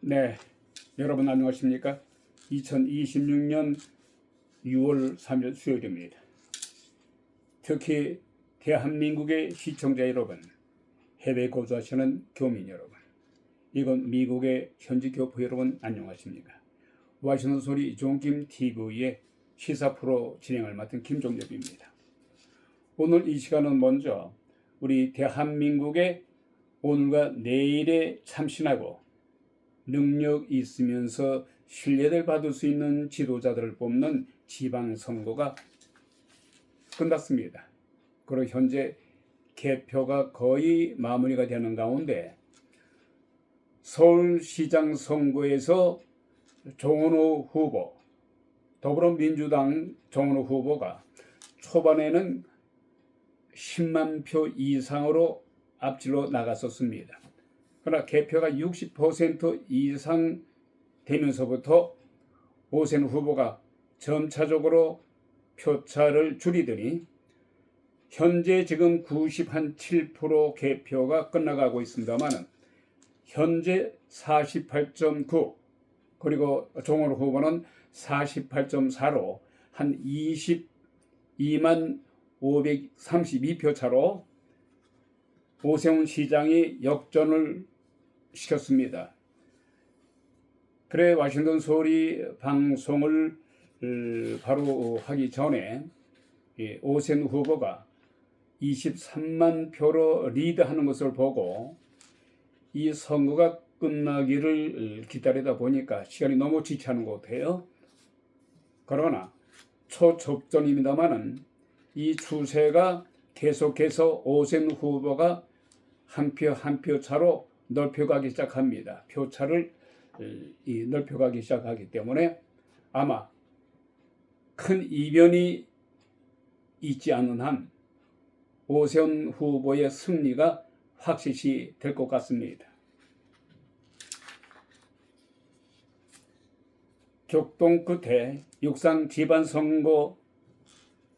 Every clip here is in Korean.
네, 여러분 안녕하십니까? 2026년 6월 3일 수요일입니다. 특히 대한민국의 시청자 여러분, 해외 거주하시는 교민 여러분, 이건 미국의 현지 교포 여러분 안녕하십니까? 와시는 소리 종김TV의 시사 프로 진행을 맡은 김종엽입니다. 오늘 이 시간은 먼저 우리 대한민국의 오늘과 내일에 참신하고 능력 있으면서 신뢰를 받을 수 있는 지도자들을 뽑는 지방선거가 끝났습니다. 그리고 현재 개표가 거의 마무리가 되는 가운데 서울시장 선거에서 정원호 후보, 더불어민주당 정원호 후보가 초반에는 10만 표 이상으로 앞질러 나갔었습니다. 그러나 개표가 60% 이상 되면서부터 오세훈 후보가 점차적으로 표차를 줄이더니 현재 지금 97% 개표가 끝나가고 있습니다만 현재 48.9 그리고 정원호 후보는 48.4로 한 22만 532표 차로 오세훈 시장이 역전을 시켰습니다. 그래 워싱턴 소리 방송을 바로 하기 전에 오세훈 후보가 23만 표로 리드하는 것을 보고 이 선거가 끝나기를 기다리다 보니까 시간이 너무 지체하는 것 같아요. 그러나 초접전입니다만은 이 추세가 계속해서 오세훈 후보가 한 표 한 표 차로 넓혀가기 시작합니다. 표차를 넓혀가기 시작하기 때문에 아마 큰 이변이 있지 않는 한 오세훈 후보의 승리가 확실시 될 것 같습니다. 격동 끝에 육상 지방선거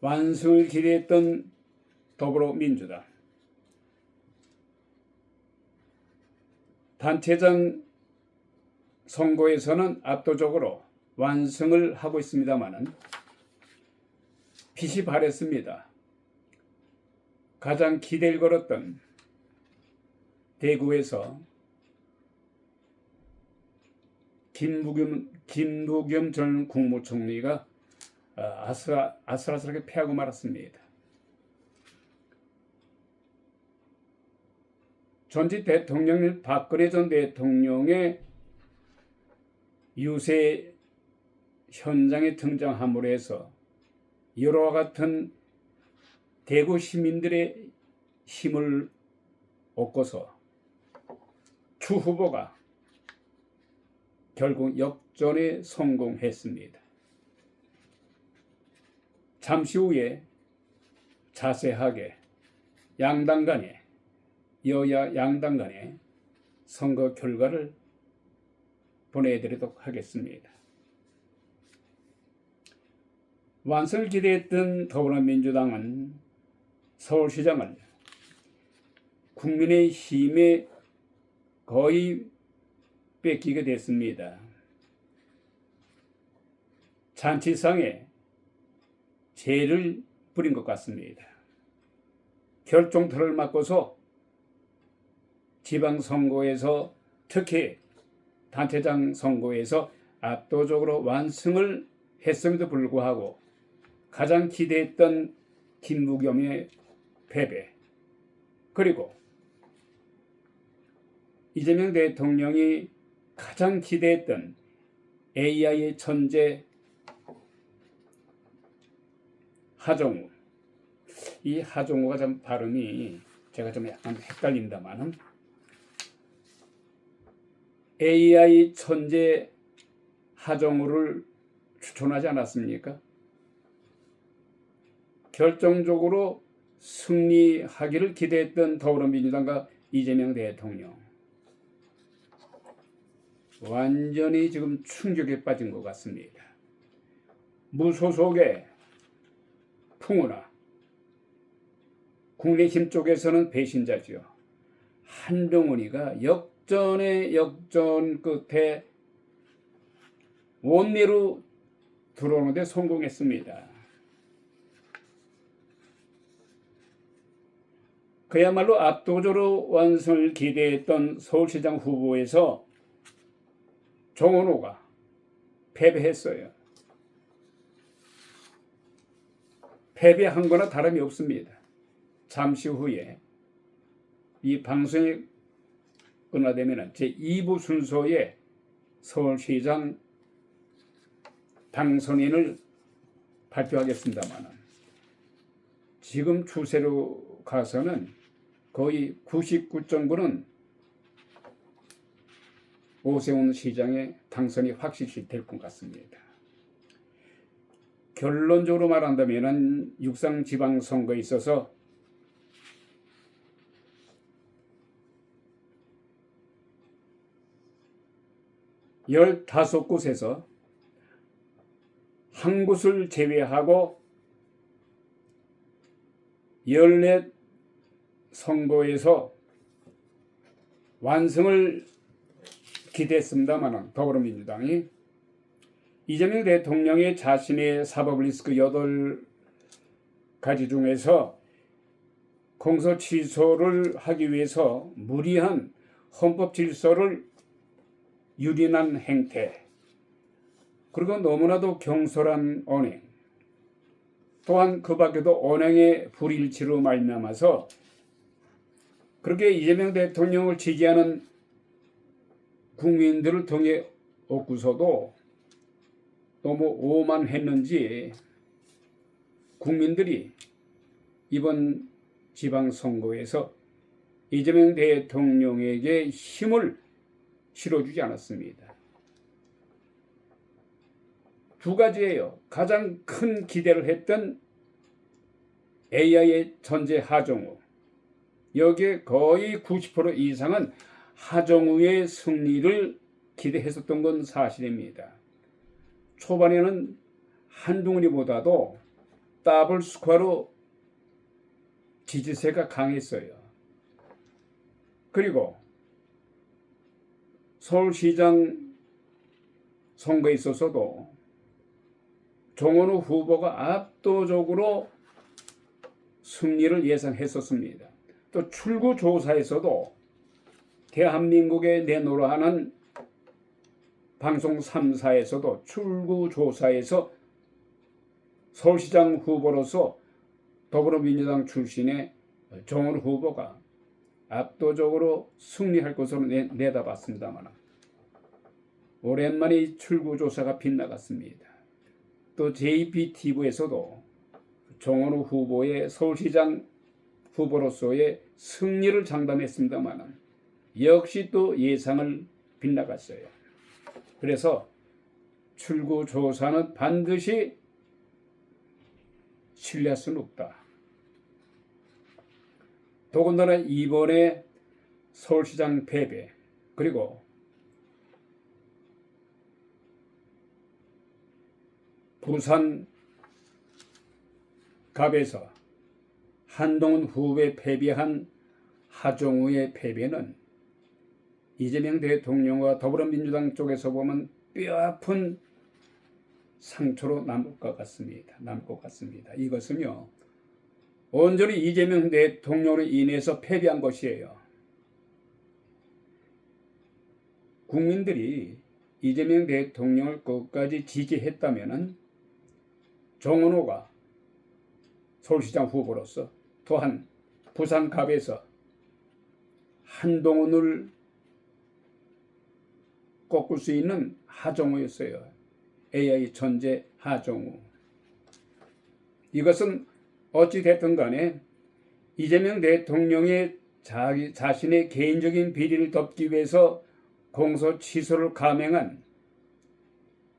완승을 기대했던 더불어민주당 단체장 선거에서는 압도적으로 완승을 하고 있습니다만은 빛이 발했습니다. 가장 기대를 걸었던 대구에서 김부겸 전 국무총리가 아슬아슬하게 패하고 말았습니다. 전직 대통령 박근혜 전 대통령의 유세 현장에 등장함으로 해서 이와 같은 대구 시민들의 힘을 얻고서 추 후보가 결국 역전에 성공했습니다. 잠시 후에 자세하게 양당 간에 여야 양당 간의 선거 결과를 보내드리도록 하겠습니다. 완승을 기대했던 더불어민주당은 서울시장을 국민의힘에 거의 뺏기게 됐습니다. 잔치상에 죄를 부린 것 같습니다. 결정타를 맞고서 지방선거에서 특히 단체장 선거에서 압도적으로 완승을 했음에도 불구하고 가장 기대했던 김부겸의 패배, 그리고 이재명 대통령이 가장 기대했던 AI의 천재 하정우, 이 하정우가 좀 발음이 제가 좀 약간 헷갈린다만은 AI 천재 하정우를 추천하지 않았습니까? 결정적으로 승리하기를 기대했던 더불어민주당과 이재명 대통령, 완전히 지금 충격에 빠진 것 같습니다. 무소속의 풍우나 국민의힘 쪽에서는 배신자지요. 한병훈이가 역전의 역전 끝에 원내로 들어오는 데 성공했습니다. 그야말로 압도적으로 완성을 기대했던 서울시장 후보에서 정원호가 패배했어요. 패배한 거나 다름이 없습니다. 잠시 후에 이 방송이 끝나되면 제2부 순서에 서울시장 당선인을 발표하겠습니다만, 지금 추세로 가서는 거의 99.9는 오세훈 시장의 당선이 확실시 될 것 같습니다. 결론적으로 말한다면 육상지방선거에 있어서 열다섯 곳에서 한 곳을 제외하고 14 선거에서 완성을 기대했습니다만 더불어민주당이 이재명 대통령의 자신의 사법 리스크 8가지 중에서 공소 취소를 하기 위해서 무리한 헌법 질서를 유린한 행태, 그리고 너무나도 경솔한 언행, 또한 그 밖에도 언행의 불일치로 말미암아서 그렇게 이재명 대통령을 지지하는 국민들을 통해 얻고서도 너무 오만했는지 국민들이 이번 지방선거에서 이재명 대통령에게 힘을 실어주지 않았습니다. 두 가지예요. 가장 큰 기대를 했던 AI의 전재 하정우, 여기에 거의 90% 이상은 하정우의 승리를 기대했었던 건 사실입니다. 초반에는 한동훈이보다도 더블 스코어로 지지세가 강했어요. 그리고 서울시장 선거에 있어서도 정원호 후보가 압도적으로 승리를 예상했었습니다. 또 출구조사에서도 대한민국에 내놓으라 하는 방송 3사에서도 출구조사에서 서울시장 후보로서 더불어민주당 출신의 정원호 후보가 압도적으로 승리할 것으로 내다봤습니다만 오랜만에 출구조사가 빗나갔습니다. 또 JPTV에서도 정원호 후보의 서울시장 후보로서의 승리를 장담했습니다만 역시 또 예상을 빗나갔어요. 그래서 출구조사는 반드시 신뢰할 수는 없다. 더군다나 이번에 서울시장 패배, 그리고 부산 갑에서 한동훈 후보에 패배한 하정우의 패배는 이재명 대통령과 더불어민주당 쪽에서 보면 뼈아픈 상처로 남을 것 같습니다. 이것은요, 온전히 이재명 대통령으로 인해서 패배한 것이에요. 국민들이 이재명 대통령을 끝까지 지지했다면 정원호가 서울시장 후보로서, 또한 부산갑에서 한동훈을 꺾을 수 있는 하정우였어요. AI 전재 하정우. 이것은 어찌됐든 간에 이재명 대통령의 자신의 개인적인 비리를 덮기 위해서 공소 취소를 감행한,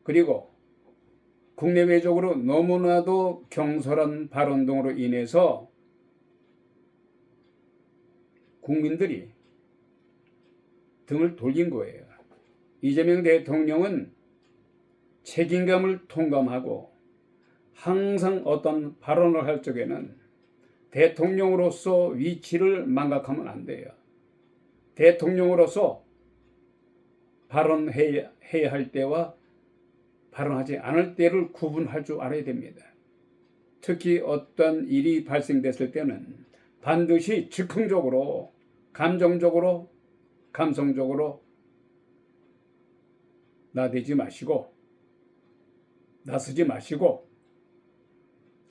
그리고 국내외적으로 너무나도 경솔한 발언 등으로 인해서 국민들이 등을 돌린 거예요. 이재명 대통령은 책임감을 통감하고 항상 어떤 발언을 할 적에는 대통령으로서 위치를 망각하면 안 돼요. 대통령으로서 발언해야 할 때와 발언하지 않을 때를 구분할 줄 알아야 됩니다. 특히 어떤 일이 발생됐을 때는 반드시 즉흥적으로, 감정적으로, 감성적으로 나대지 마시고, 나서지 마시고,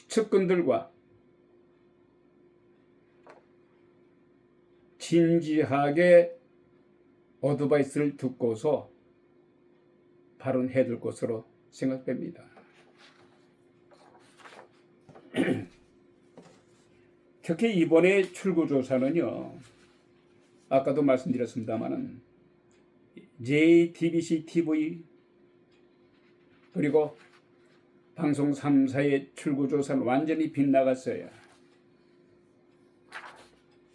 측근들과 진지하게 어드바이스를 듣고서 발언해야 될 것으로 생각됩니다. 특히 이번에 출구조사는요, 아까도 말씀드렸습니다마는 JTBC TV 그리고 방송 3사의 출구조사는 완전히 빗나갔어요.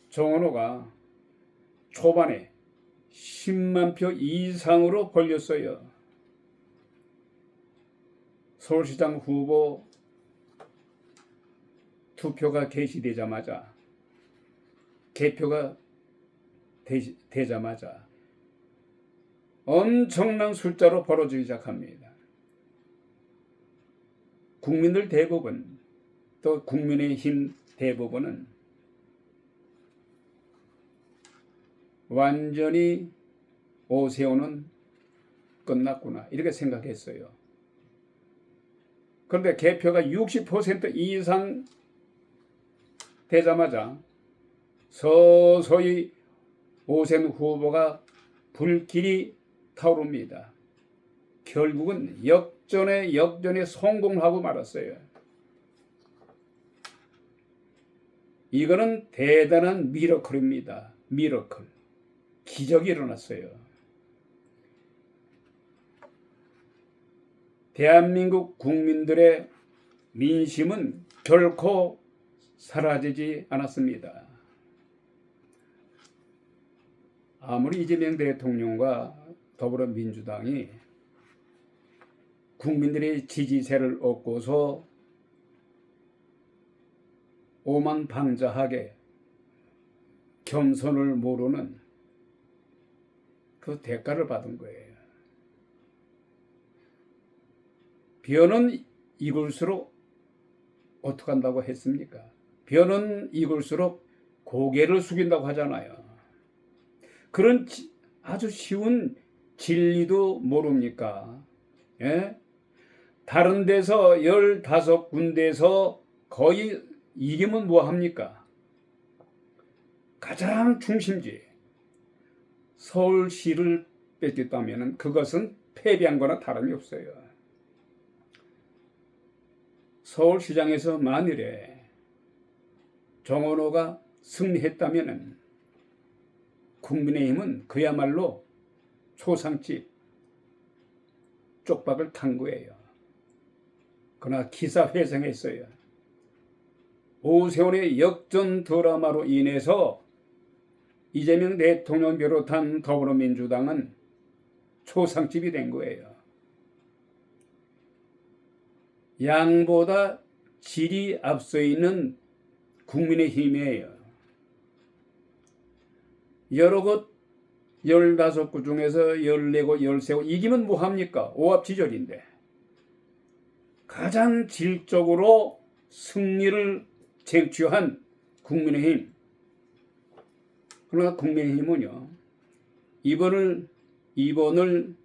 정원호가 초반에 10만 표 이상으로 벌렸어요. 서울시장 후보 투표가 개시되자마자, 개표가 되자마자 엄청난 숫자로 벌어지기 시작합니다. 국민들 대부분, 또 국민의힘 대부분은 완전히 오세훈은 끝났구나 이렇게 생각했어요. 그런데 개표가 60% 이상 되자마자 서서히 오세훈 후보가 불길이 타오릅니다. 결국은 역전에 성공하고 말았어요. 이거는 대단한 미러클입니다. 미러클. 기적이 일어났어요. 대한민국 국민들의 민심은 결코 사라지지 않았습니다. 아무리 이재명 대통령과 더불어민주당이 국민들의 지지세를 얻고서 오만방자하게 겸손을 모르는 그 대가를 받은 거예요. 벼는 익을수록 어떻게 한다고 했습니까? 벼는 익을수록 고개를 숙인다고 하잖아요. 그런 아주 쉬운 진리도 모릅니까? 예? 다른 데서 15군데에서 거의 이기면 뭐합니까? 가장 중심지 서울시를 뺏겼다면 그것은 패배한 거나 다름이 없어요. 서울시장에서 만일에 정원호가 승리했다면 국민의힘은 그야말로 초상집 쪽박을 탄 거예요. 그러나 기사회생했어요. 오세훈의 역전 드라마로 인해서 이재명 대통령 비롯한 더불어민주당은 초상집이 된 거예요. 양보다 질이 앞서 있는 국민의힘이에요. 여러 곳 15곳 중에서 14곳, 13곳 이기면 뭐합니까? 오합지졸인데. 가장 질적으로 승리를 쟁취한 국민의힘. 그러나 국민의힘은요, 이번을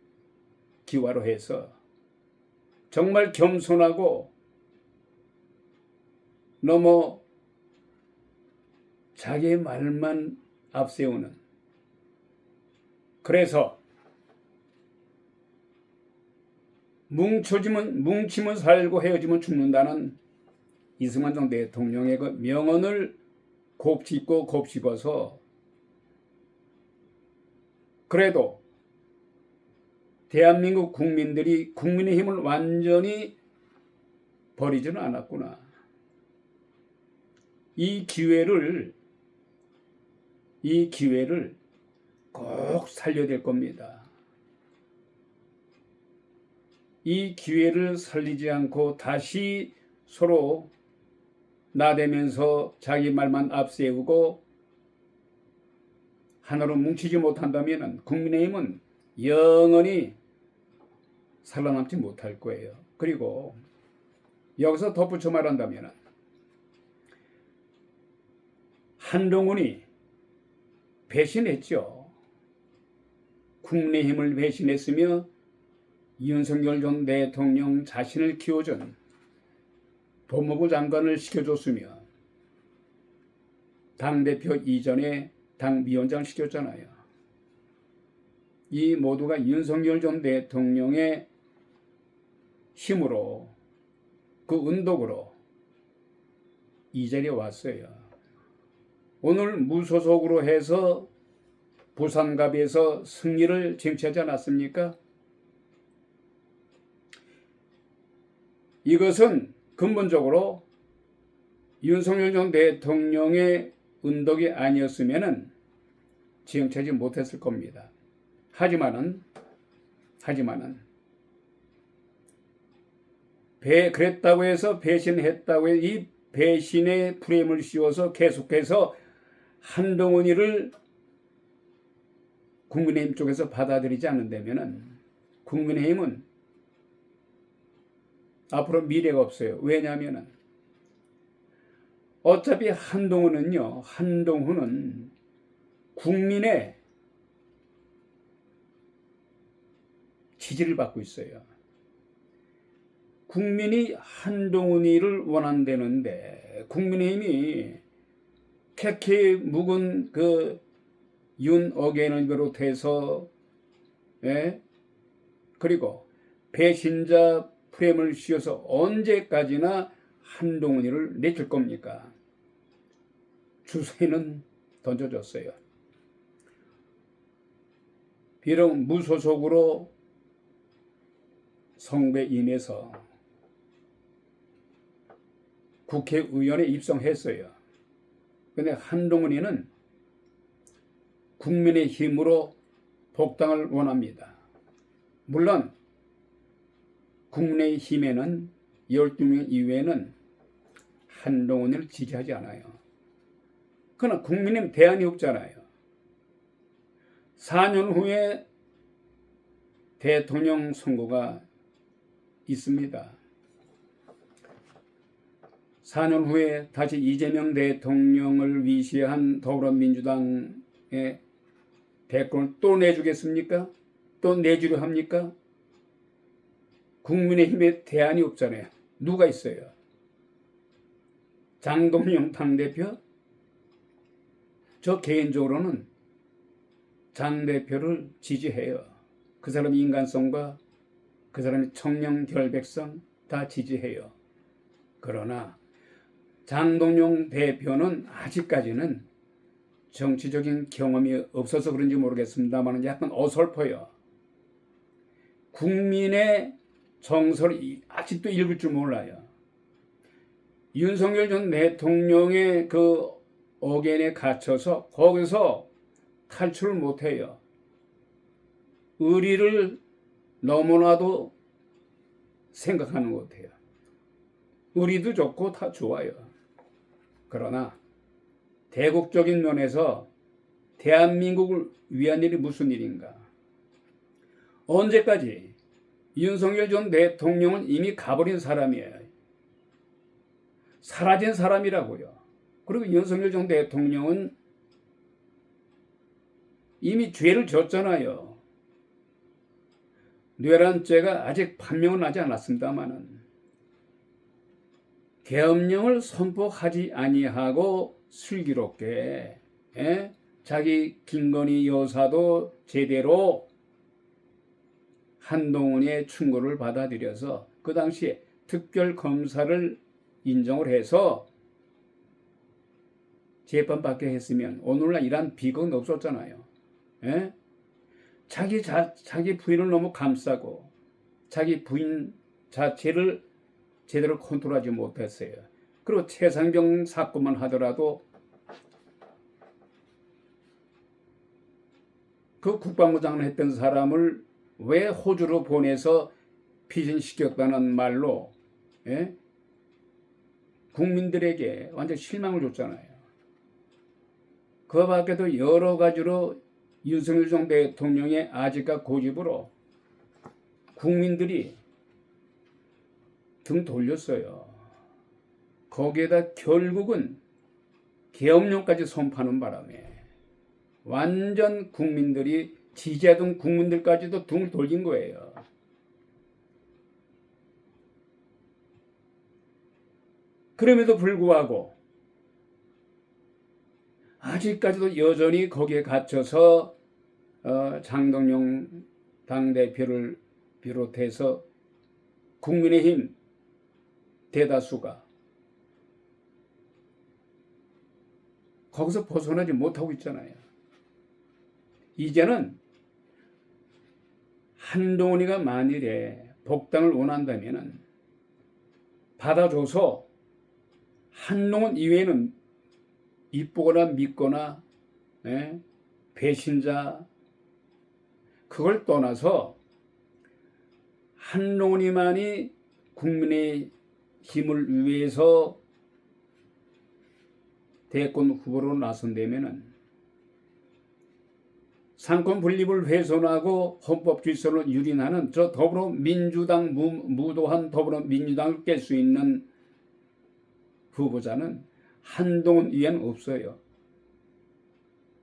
기화로 해서 정말 겸손하고 너무 자기의 말만 앞세우는, 그래서 뭉치면 살고 헤어지면 죽는다는 이승만 대통령의 그 명언을 곱씹어서 그래도 대한민국 국민들이 국민의힘을 완전히 버리지는 않았구나. 이 기회를 꼭 살려야 될 겁니다. 이 기회를 살리지 않고 다시 서로 나대면서 자기 말만 앞세우고 하나로 뭉치지 못한다면 국민의힘은 영원히 살아남지 못할 거예요. 그리고 여기서 덧붙여 말한다면 한동훈이 배신했죠. 국민의힘을 배신했으며 윤석열 전 대통령 자신을 키워준 법무부 장관을 시켜줬으며 당대표 이전에 당위원장을 시켰잖아요. 이 모두가 윤석열 전 대통령의 힘으로 그 은덕으로 이 자리에 왔어요. 오늘 무소속으로 해서 부산갑에서 승리를 쟁취하지 않았습니까? 이것은 근본적으로 윤석열 전 대통령의 은덕이 아니었으면 쟁취하지 못했을 겁니다. 하지만은 그랬다고 해서 배신했다고 해서 이 배신의 프레임을 씌워서 계속해서 한동훈이를 국민의힘 쪽에서 받아들이지 않는다면 국민의힘은 앞으로 미래가 없어요. 왜냐하면 어차피 한동훈은 국민의 지지를 받고 있어요. 국민이 한동훈이를 원한다는데 국민의힘이 캐캐 묵은 그 윤어겐을 비롯해서 그리고 배신자 프레임을 씌워서 언제까지나 한동훈이를 내칠 겁니까? 주사위는 던져줬어요. 비록 무소속으로 선거에 임해서 국회의원에 입성했어요. 그런데 한동훈이는 국민의 힘으로 복당을 원합니다. 물론 국민의힘에는 12명 이외에는 한동훈을 지지하지 않아요. 그러나 국민의힘 대안이 없잖아요. 4년 후에 대통령 선거가 있습니다. 4년 후에 다시 이재명 대통령을 위시한 더불어민주당의 대권을 또 내주겠습니까? 또 내주려 합니까? 국민의힘에 대안이 없잖아요. 누가 있어요? 장동영 당대표? 저 개인적으로는 장 대표를 지지해요. 그 사람의 인간성과 그 사람의 청렴 결백성 다 지지해요. 그러나 장동영 대표는 아직까지는 정치적인 경험이 없어서 그런지 모르겠습니다만 약간 어설퍼요. 국민의 정서를 아직도 읽을 줄 몰라요. 윤석열 전 대통령의 그 어겐에 갇혀서 거기서 탈출을 못해요. 의리를 너무나도 생각하는 것 같아요. 의리도 좋고 다 좋아요. 그러나 대국적인 면에서 대한민국을 위한 일이 무슨 일인가? 언제까지? 윤석열 전 대통령은 이미 가버린 사람이에요. 사라진 사람이라고요. 그리고 윤석열 전 대통령은 이미 죄를 졌잖아요. 뇌란죄가 아직 판명은 나지 않았습니다만은 계엄령을 선포하지 아니하고 슬기롭게 자기 김건희 여사도 제대로 한동훈의 충고를 받아들여서 그 당시에 특별검사를 인정을 해서 재판받게 했으면 오늘날 이런 비극은 없었잖아요. 자기 부인을 너무 감싸고 자기 부인 자체를 제대로 컨트롤하지 못했어요. 그리고 최상병 사건만 하더라도 그 국방부 장관 했던 사람을 왜 호주로 보내서 피신시켰다는 말로 국민들에게 완전 실망을 줬잖아요. 그 밖에도 여러 가지로 윤석열 전 대통령의 아직과 고집으로 국민들이 등 돌렸어요. 거기에다 결국은 계엄령까지 선포하는 바람에 완전 국민들이 지지하던 국민들까지도 등을 돌린 거예요. 그럼에도 불구하고 아직까지도 여전히 거기에 갇혀서 장동영 당대표를 비롯해서 국민의힘 대다수가 거기서 벗어나지 못하고 있잖아요. 이제는 한동훈이가 만일에 복당을 원한다면 받아줘서 한동훈 이외에는 이쁘거나 믿거나 배신자 그걸 떠나서 한동훈이만이 국민의 힘을 위해서 대권 후보로 나선다면은 상권 분립을 훼손하고 헌법 질서를 유린하는 저 더불어민주당 무도한 더불어민주당을 깰 수 있는 후보자는 한동훈 이외에는 없어요.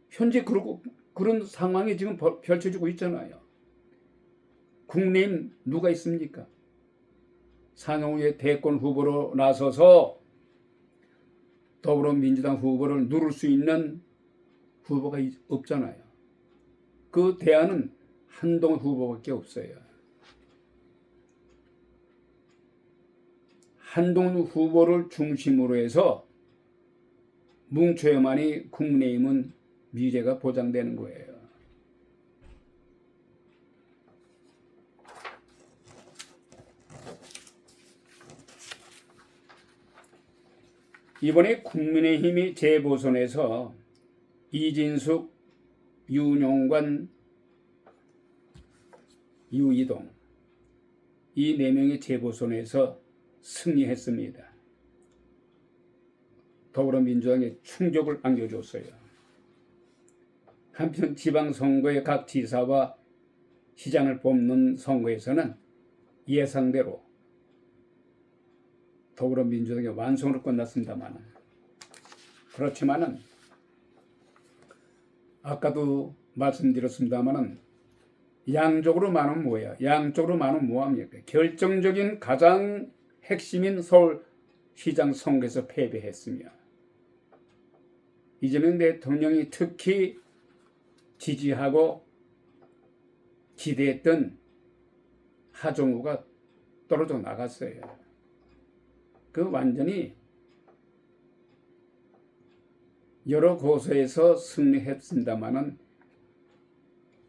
현재 그런 상황이 지금 펼쳐지고 있잖아요. 국내엔 누가 있습니까? 상호의 대권 후보로 나서서 더불어민주당 후보를 누를 수 있는 후보가 없잖아요. 그 대안은 한동훈 후보밖에 없어요. 한동훈 후보를 중심으로 해서 뭉쳐야만이 국민의힘은 미래가 보장되는 거예요. 이번에 국민의힘이 재보선에서 이진숙, 윤용관, 유이동 이 4명의 재보선에서 승리했습니다. 더불어민주당에 충격을 안겨줬어요. 한편 지방선거의 각 지사와 시장을 뽑는 선거에서는 예상대로 더불어민주당의 완성으로 끝났습니다만 그렇지만은 아까도 말씀드렸습니다만은 양쪽으로 많은 뭐야? 양쪽으로 많은 뭐합니까? 결정적인 가장 핵심인 서울시장 선거에서 패배했으며 이재명 대통령이 특히 지지하고 기대했던 하정우가 떨어져 나갔어요. 그 완전히 여러 고소에서 승리했습니다마는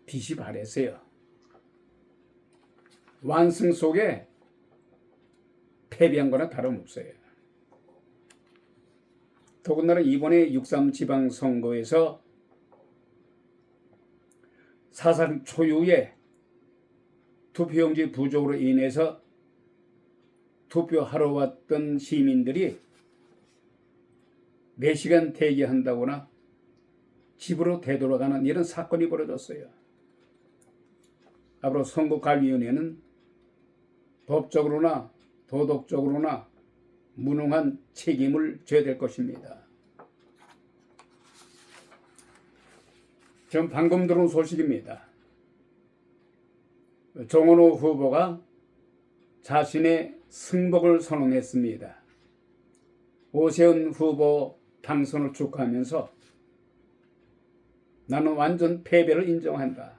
빛이 바랬어요. 완승 속에 패배한 거나 다름없어요. 더군다나 이번에 6.3 지방선거에서 사상 초유의 투표용지 부족으로 인해서 투표하러 왔던 시민들이 4시간 대기한다거나 집으로 되돌아가는 이런 사건이 벌어졌어요. 앞으로 선거관리위원회는 법적으로나 도덕적으로나 무능한 책임을 져야 될 것입니다. 지금 방금 들어온 소식입니다. 정원호 후보가 자신의 승복을 선언했습니다. 오세훈 후보 당선을 축하하면서 나는 완전 패배를 인정한다.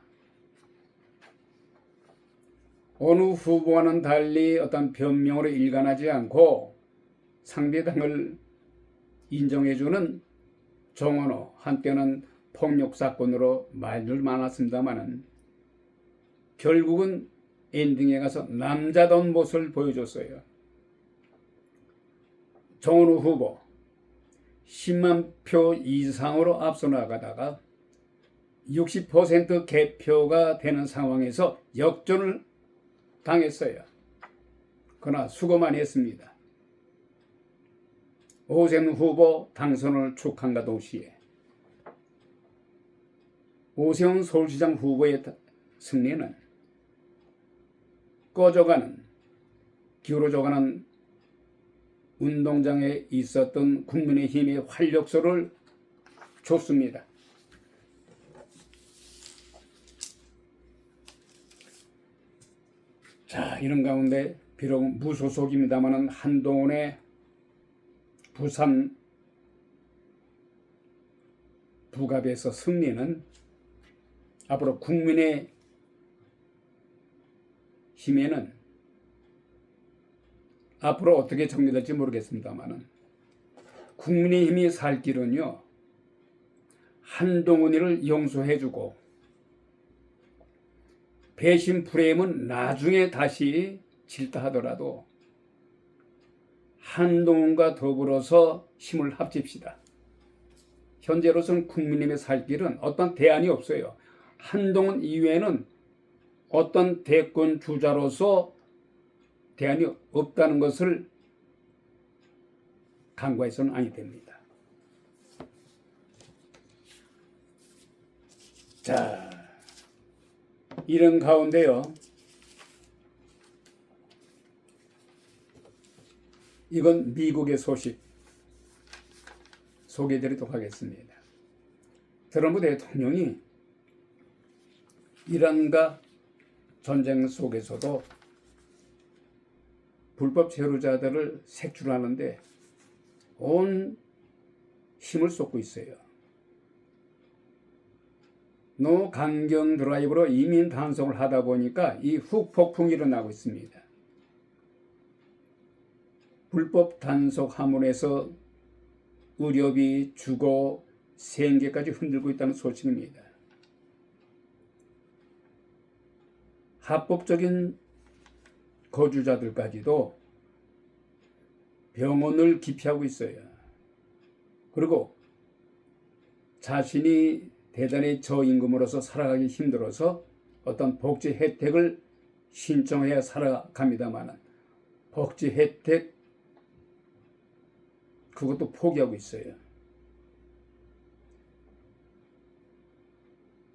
어느 후보와는 달리 어떤 변명으로 일관하지 않고 상대당을 인정해주는 정원호, 한때는 폭력사건으로 말들 많았습니다마는 결국은 엔딩에 가서 남자다운 모습을 보여줬어요. 정원호 후보 10만 표 이상으로 앞서 나가다가 60% 개표가 되는 상황에서 역전을 당했어요. 그러나 수고 많이 했습니다. 오세훈 후보 당선을 축하한가 동시에 오세훈 서울시장 후보의 승리는 꺼져가는, 기울어져가는 운동장에 있었던 국민의힘의 활력소를 줬습니다. 자, 이런 가운데 비록 무소속입니다마는 한동훈의 부산 부갑에서 승리는 앞으로 국민의 힘에는 앞으로 어떻게 정리될지 모르겠습니다만은 국민의힘이 살 길은요, 한동훈이를 용서해주고 배신 프레임은 나중에 다시 칠다 하더라도 한동훈과 더불어서 힘을 합칩시다. 현재로서는 국민의힘의 살 길은 어떤 대안이 없어요. 한동훈 이외에는 어떤 대권 주자로서 대안이 없다는 것을 간과해서는 아니 됩니다. 자, 이런 가운데요, 이건 미국의 소식 소개해드리도록 하겠습니다. 트럼프 대통령이 이란과 전쟁 속에서도 불법 체류자들을 색출하는데 온 힘을 쏟고 있어요. 노강경 드라이브로 이민 단속을 하다 보니까 이 후폭풍이 일어나고 있습니다. 불법 단속 함으로해서 의료비, 주거, 생계까지 흔들고 있다는 소식입니다. 합법적인 거주자들까지도 병원을 기피하고 있어요. 그리고 자신이 대단히 저임금으로서 살아가기 힘들어서 어떤 복지 혜택을 신청해야 살아갑니다만 복지 혜택 그것도 포기하고 있어요.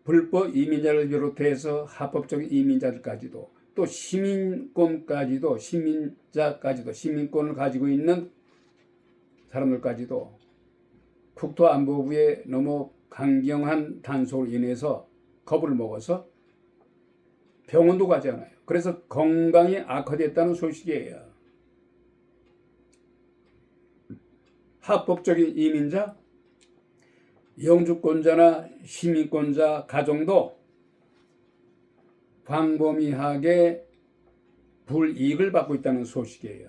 불법 이민자를 비롯해서 합법적인 이민자들까지도 또 시민권까지도 시민권을 가지고 있는 사람들까지도 국토안보부의 너무 강경한 단속으로 인해서 겁을 먹어서 병원도 가지 않아요. 그래서 건강이 악화됐다는 소식이에요. 합법적인 이민자, 영주권자나 시민권자 가정도 광범위하게 불이익을 받고 있다는 소식이에요.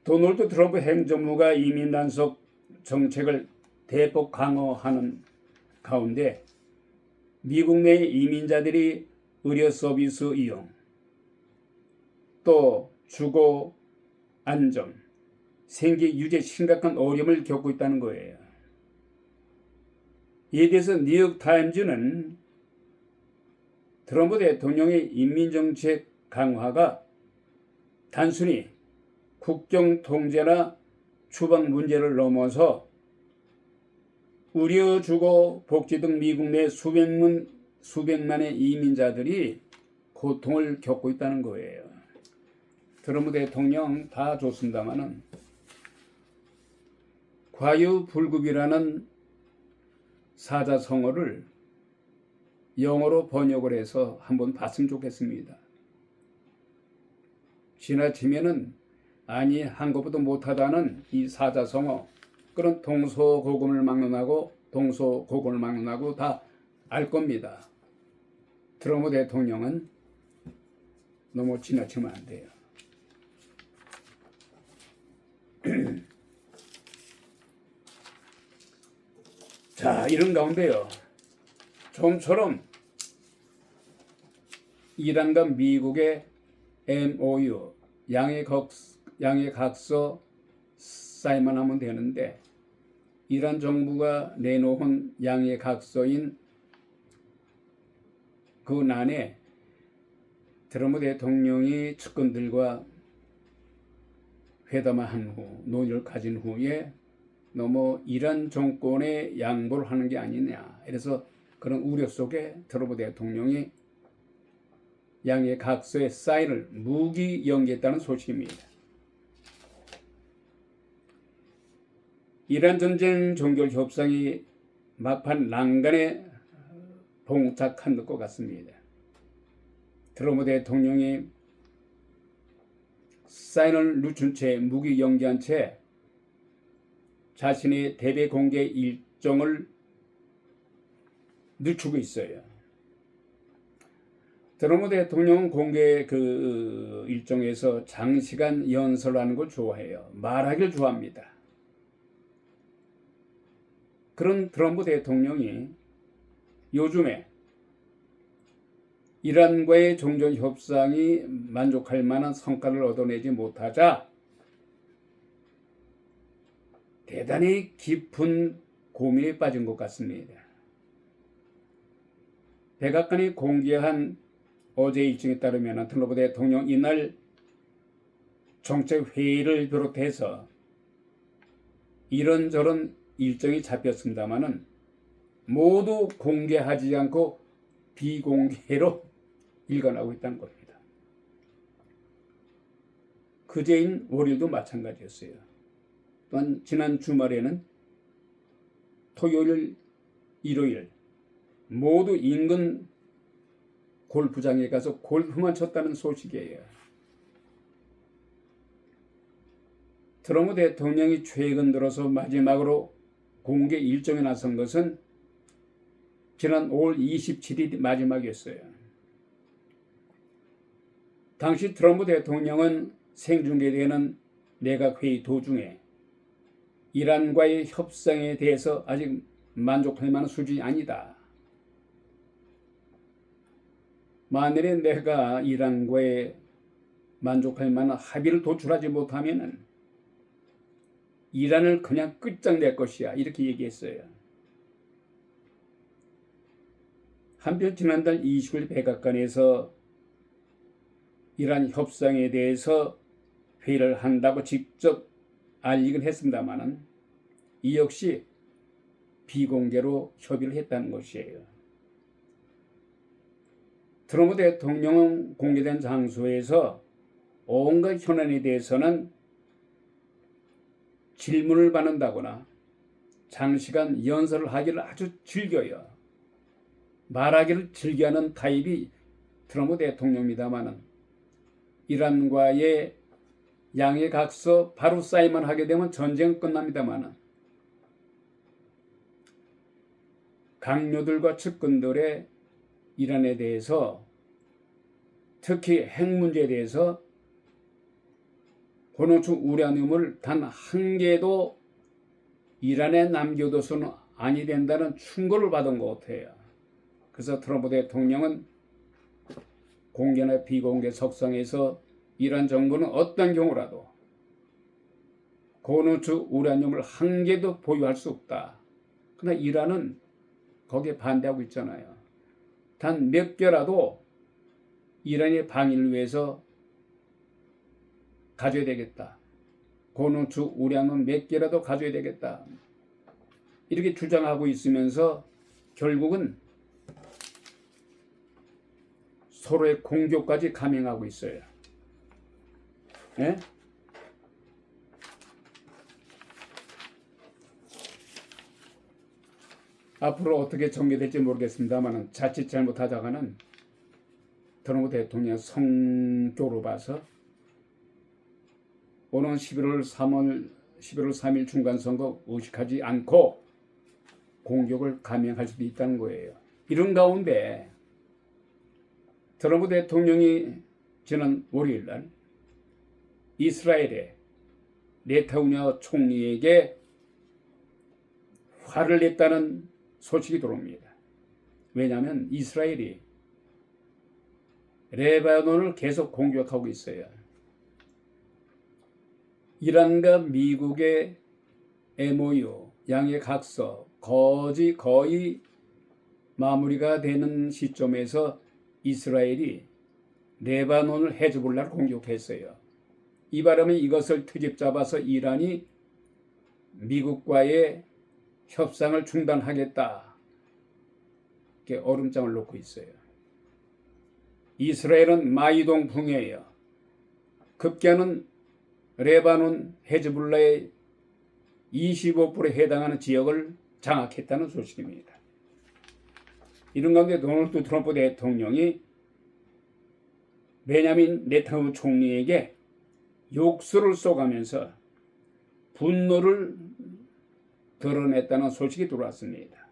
도널드 트럼프 행정부가 이민 단속 정책을 대폭 강화하는 가운데 미국 내 이민자들이 의료 서비스 이용, 또 주거 안전, 생계 유지에 심각한 어려움을 겪고 있다는 거예요. 이에 대해서 뉴욕타임즈는 트럼프 대통령의 인민정책 강화가 단순히 국경 통제나 추방 문제를 넘어서 의료, 주거, 복지 등 미국 내 수백만의 이민자들이 고통을 겪고 있다는 거예요. 트럼프 대통령 다 좋습니다만은 과유불급이라는 사자성어를 영어로 번역을 해서 한번 봤으면 좋겠습니다. 지나치면은 아니 한 것보다 못하다는 이 사자성어, 그런 동서고금을 막론하고 다 알 겁니다. 트럼프 대통령은 너무 지나치면 안 돼요. 자, 이런 가운데요, 좀처럼 이란과 미국의 MOU, 양해각서 사인만 하면 되는데 이란 정부가 내놓은 양해각서인 그 난에 트럼프 대통령이 측근들과 회담을 한 후, 논의를 가진 후에 너무 이란 정권에 양보를 하는 게 아니냐. 그래서 그런 우려 속에 트럼프 대통령이 양의 각서의 사인을 무기 연기했다는 소식입니다. 이란 전쟁 종결 협상이 막판 난간에 봉착한 것 같습니다. 트럼프 대통령이 사인을 늦춘 채 무기 연기한 채 자신의 대배 공개 일정을 늦추고 있어요. 트럼프 대통령은 공개 일정에서 장시간 연설하는 걸 좋아해요. 말하기를 좋아합니다. 그런 트럼프 대통령이 요즘에 이란과의 종전 협상이 만족할 만한 성과를 얻어내지 못하자 대단히 깊은 고민에 빠진 것 같습니다. 백악관이 공개한 어제 일정에 따르면 트럼프 대통령 이날 정책회의를 비롯해서 이런저런 일정이 잡혔습니다마는 모두 공개하지 않고 비공개로 일관하고 있다는 겁니다. 그제인 월요일도 마찬가지였어요. 또한 지난 주말에는 토요일, 일요일 모두 인근 골프장에 가서 골프만 쳤다는 소식이에요. 트럼프 대통령이 최근 들어서 마지막으로 공개 일정에 나선 것은 지난 5월 27일이 마지막이었어요. 당시 트럼프 대통령은 생중계되는 내각회의 도중에 이란과의 협상에 대해서 아직 만족할 만한 수준이 아니다. 만일에 내가 이란과의 만족할 만한 합의를 도출하지 못하면 이란을 그냥 끝장낼 것이야. 이렇게 얘기했어요. 한편 지난달 20일 백악관에서 이란 협상에 대해서 회의를 한다고 직접 알리긴 했습니다만 이 역시 비공개로 협의를 했다는 것이에요. 트럼프 대통령은 공개된 장소에서 온갖 현안에 대해서는 질문을 받는다거나 장시간 연설을 하기를 아주 즐겨요. 말하기를 즐겨하는 타입이 트럼프 대통령입니다마는 이란과의 양해 각서 바로 사인만 하게 되면 전쟁은 끝납니다마는 강요들과 측근들의 이란에 대해서 특히 핵 문제에 대해서 고농축 우라늄을 단 한 개도 이란에 남겨둬서는 아니 된다는 충고를 받은 것 같아요. 그래서 트럼프 대통령은 공개나 비공개 석상에서 이란 정부는 어떤 경우라도 고농축 우라늄을 한 개도 보유할 수 없다. 그러나 이란은 거기에 반대하고 있잖아요. 단 몇 개라도 이란의 방위를 위해서 가져야 되겠다. 고농축 우라늄 몇 개라도 가져야 되겠다. 이렇게 주장하고 있으면서 결국은 서로의 공격까지 감행하고 있어요. 예? 앞으로 어떻게 전개될지 모르겠습니다만 자칫 잘못하다가는 트럼프 대통령 성격으로 봐서 오는 11월 3일 중간선거 의식하지 않고 공격을 감행할 수도 있다는 거예요. 이런 가운데 트럼프 대통령이 지난 월요일날 이스라엘의 네타냐후 총리에게 화를 냈다는 소식이 들어옵니다. 왜냐하면 이스라엘이 레바논을 계속 공격하고 있어요. 이란과 미국의 MOU, 양해 각서 거의 마무리가 되는 시점에서 이스라엘이 레바논을 헤즈볼라를 공격했어요. 이 바람에 이것을 트집 잡아서 이란이 미국과의 협상을 중단하겠다. 이렇게 얼음장을 놓고 있어요. 이스라엘은 마이동 붕해예요. 급기야는 레바논 헤즈볼라의 25%에 해당하는 지역을 장악했다는 소식입니다. 이런 가운데 도널드 트럼프 대통령이 베냐민 네타냐후 총리에게 욕설을 쏘가면서 분노를 드러냈다는 소식이 들어왔습니다.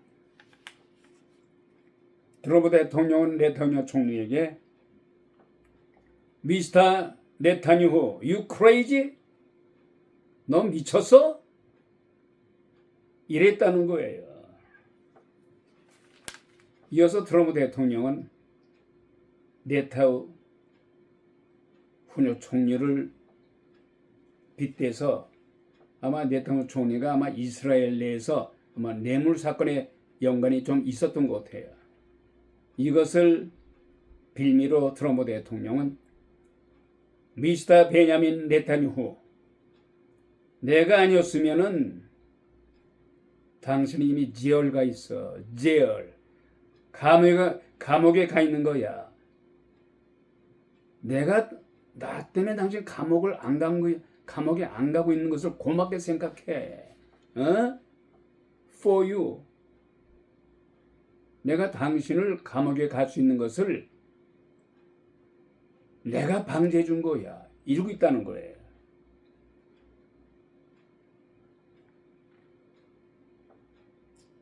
트럼프 대통령은 네타냐후 총리에게 미스터 네타냐후, you crazy? 너 미쳤어? 이랬다는 거예요. 이어서 트럼프 대통령은 네타냐후 총리를 빗대서 아마 네타냐후 총리가 아마 이스라엘 내에서 아마 뇌물 사건에 연관이 좀 있었던 것 같아요. 이것을 빌미로 트럼프 대통령은 미스터 베냐민 네타냐후, 내가 아니었으면은 당신이 이미 제얼 가 있어. 제얼. 감옥에 가 있는 거야. 내가 나 때문에 당신 감옥에 안 가고 있는 것을 고맙게 생각해. 어? For you. 내가 당신을 감옥에 갈 수 있는 것을 내가 방지해 준 거야. 이러고 있다는 거예요.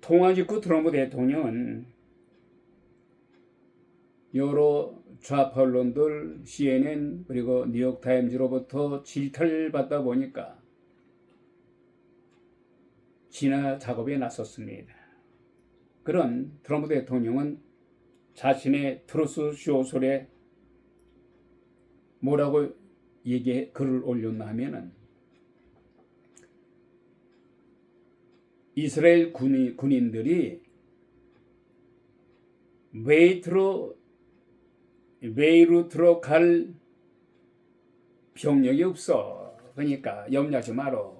통화 직후 트럼프 대통령은 여러 좌파 언론들, CNN 그리고 뉴욕타임즈로부터 질타를 받다 보니까 진화 작업에 나섰습니다. 그런 트럼프 대통령은 자신의 트루스 쇼설에 뭐라고 글을 올렸나 하면은 이스라엘 군인들이 베이루트로 갈 병력이 없어. 그러니까 염려하지 마라.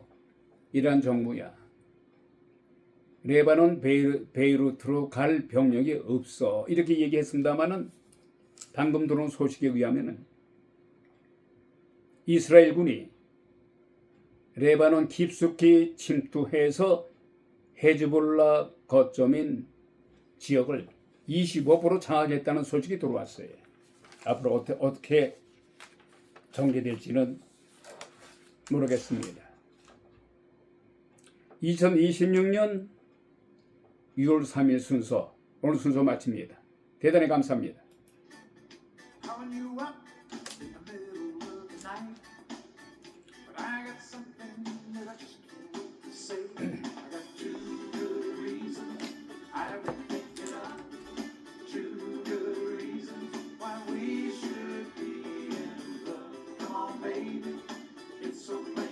이란 정부야. 레바논 베이루트로 갈 병력이 없어. 이렇게 얘기했습니다마는 방금 들어온 소식에 의하면은 이스라엘군이 레바논 깊숙이 침투해서 헤즈볼라 거점인 지역을 25% 장악했다는 소식이 들어왔어요. 앞으로 어떻게 전개될지는 모르겠습니다. 2026년 6월 3일 순서, 오늘 순서 마칩니다. 대단히 감사합니다. So